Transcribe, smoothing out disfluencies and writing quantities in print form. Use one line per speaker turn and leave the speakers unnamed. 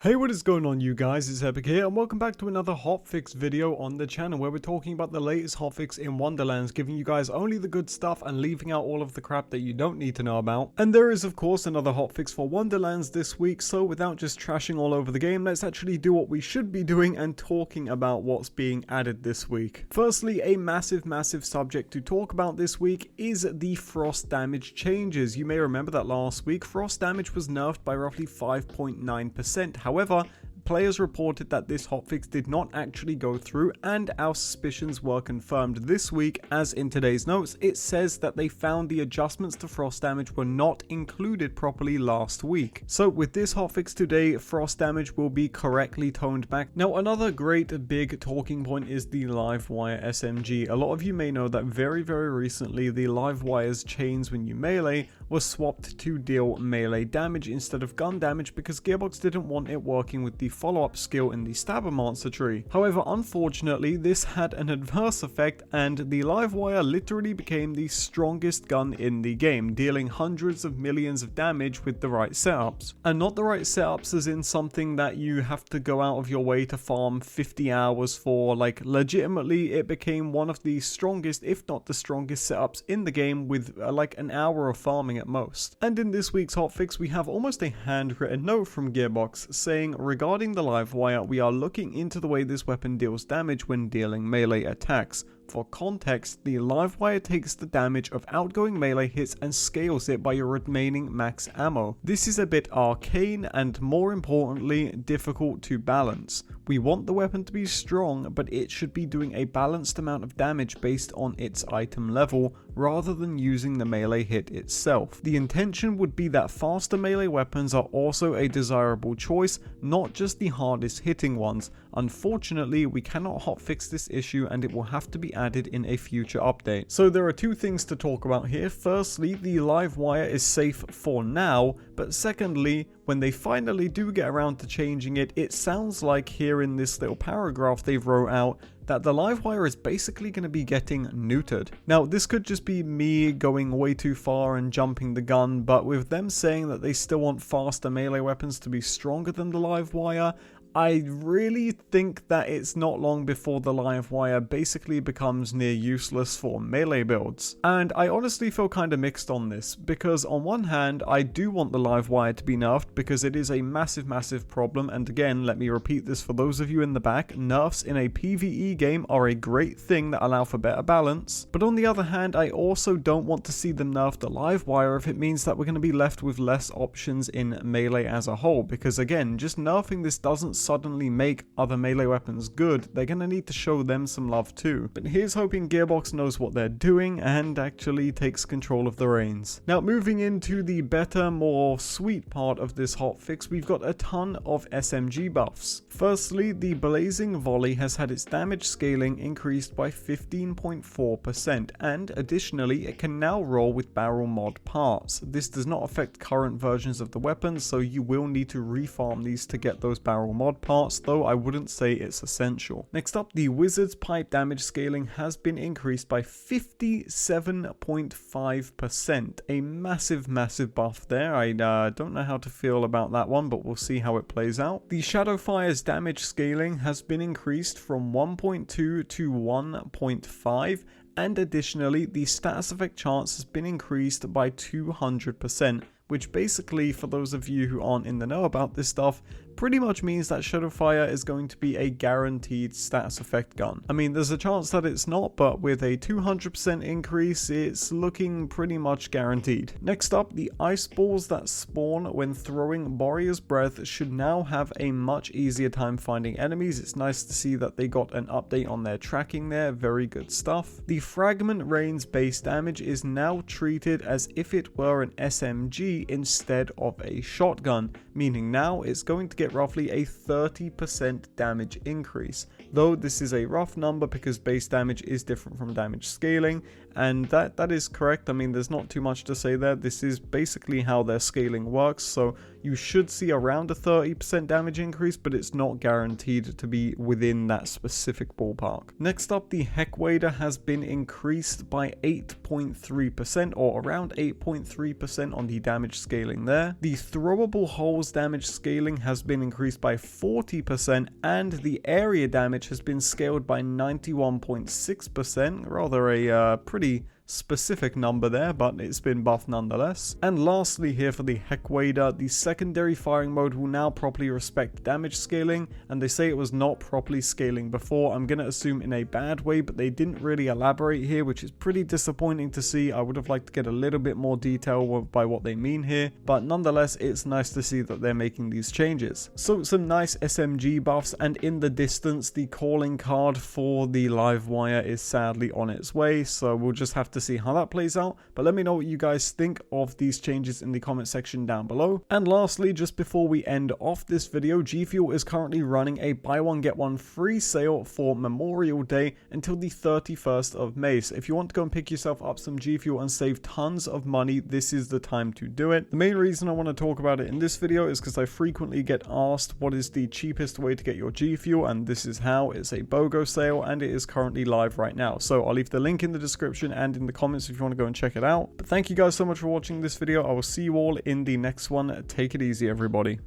Hey, what is going on, you guys? It's Epic here, and welcome back to another hotfix video on the channel where we're talking about the latest hotfix in Wonderlands, giving you guys only the good stuff and leaving out all of the crap that you don't need to know about. And there is, of course, another hotfix for Wonderlands this week, so without just trashing all over the game, let's actually do what we should be doing and talking about what's being added this week. Firstly, a massive subject to talk about this week is the frost damage changes. You may remember that last week, frost damage was nerfed by roughly 5.9%. However, players reported that this hotfix did not actually go through, and our suspicions were confirmed this week, as in today's notes it says that they found the adjustments to frost damage were not included properly last week. So with this hotfix today, frost damage will be correctly toned back. Now, another great big talking point is the Livewire SMG. A lot of you may know that very recently the Livewire's chains when you melee was swapped to deal melee damage instead of gun damage because Gearbox didn't want it working with the follow-up skill in the Stabber Monster tree. However, unfortunately, this had an adverse effect, and the Livewire literally became the strongest gun in the game, dealing hundreds of millions of damage with the right setups. And not the right setups as in something that you have to go out of your way to farm 50 hours for. Like, legitimately, it became one of the strongest, if not the strongest setups in the game, with like an hour of farming at most. And in this week's hotfix, we have almost a handwritten note from Gearbox saying, regarding the Livewire, we are looking into the way this weapon deals damage when dealing melee attacks. For context, the Livewire takes the damage of outgoing melee hits and scales it by your remaining max ammo. This is a bit arcane and, more importantly, difficult to balance. We want the weapon to be strong, but it should be doing a balanced amount of damage based on its item level, rather than using the melee hit itself. The intention would be that faster melee weapons are also a desirable choice, not just the hardest hitting ones. Unfortunately, we cannot hotfix this issue, and it will have to be added in a future update. So there are two things to talk about here. Firstly, the Livewire is safe for now, but secondly, when they finally do get around to changing it, it sounds like here in this little paragraph they've wrote out that the Livewire is basically going to be getting neutered. Now, this could just be me going way too far and jumping the gun, but with them saying that they still want faster melee weapons to be stronger than the Livewire, I really think that it's not long before the Livewire basically becomes near useless for melee builds. And I honestly feel kind of mixed on this, because on one hand, I do want the Livewire to be nerfed because it is a massive problem, and again, let me repeat this for those of you in the back, nerfs in a PvE game are a great thing that allow for better balance. But on the other hand, I also don't want to see them nerf the Livewire if it means that we're going to be left with less options in melee as a whole, because again, just nerfing this doesn't suddenly make other melee weapons good. They're gonna need to show them some love too. But here's hoping Gearbox knows what they're doing and actually takes control of the reins. Now, moving into the better, more sweet part of this hotfix, we've got a ton of SMG buffs. Firstly, the Blazing Volley has had its damage scaling increased by 15.4%, and additionally, it can now roll with barrel mod parts. This does not affect current versions of the weapon, so you will need to refarm these to get those barrel mod parts, though I wouldn't say it's essential. Next up, the Wizard's Pipe damage scaling has been increased by 57.5%. A massive buff there. I don't know how to feel about that one, but we'll see how it plays out. The Shadowfire's damage scaling has been increased from 1.2 to 1.5, and additionally, the status effect chance has been increased by 200%. Which basically, for those of you who aren't in the know about this stuff, pretty much means that Shadowfire is going to be a guaranteed status effect gun. I mean, there's a chance that it's not, but with a 200% increase, it's looking pretty much guaranteed. Next up, the ice balls that spawn when throwing Warrior's Breath should now have a much easier time finding enemies. It's nice to see that they got an update on their tracking there, very good stuff. The Fragment Rain's base damage is now treated as if it were an SMG instead of a shotgun, meaning now it's going to get roughly a 30% damage increase, though this is a rough number because base damage is different from damage scaling, and that is correct. I mean, there's not too much to say there. This is basically how their scaling works, so you should see around a 30% damage increase, but it's not guaranteed to be within that specific ballpark. Next up, the Heck Wader has been increased by 8.3%, or around 8.3% on the damage scaling there. The throwable holes damage scaling has been increased by 40%, and the area damage has been scaled by 91.6%, rather a pretty specific number there, but it's been buffed nonetheless. And lastly here for the Heck Wader, the secondary firing mode will now properly respect damage scaling, and they say it was not properly scaling before. I'm going to assume in a bad way, but they didn't really elaborate here, which is pretty disappointing to see. I would have liked to get a little bit more detail by what they mean here, but nonetheless it's nice to see that they're making these changes. So some nice SMG buffs, and in the distance the calling card for the Livewire is sadly on its way, so we'll just have to see how that plays out. But let me know what you guys think of these changes in the comment section down below. And lastly, just before we end off this video, G Fuel is currently running a buy one get one free sale for Memorial Day until the 31st of May. So if you want to go and pick yourself up some G Fuel and save tons of money, this is the time to do it. The main reason I want to talk about it in this video is because I frequently get asked what is the cheapest way to get your G Fuel, and this is how. It's a BOGO sale, and it is currently live right now. So I'll leave the link in the description and in the comments if you want to go and check it out. But thank you guys so much for watching this video. I will see you all in the next one. Take it easy, everybody.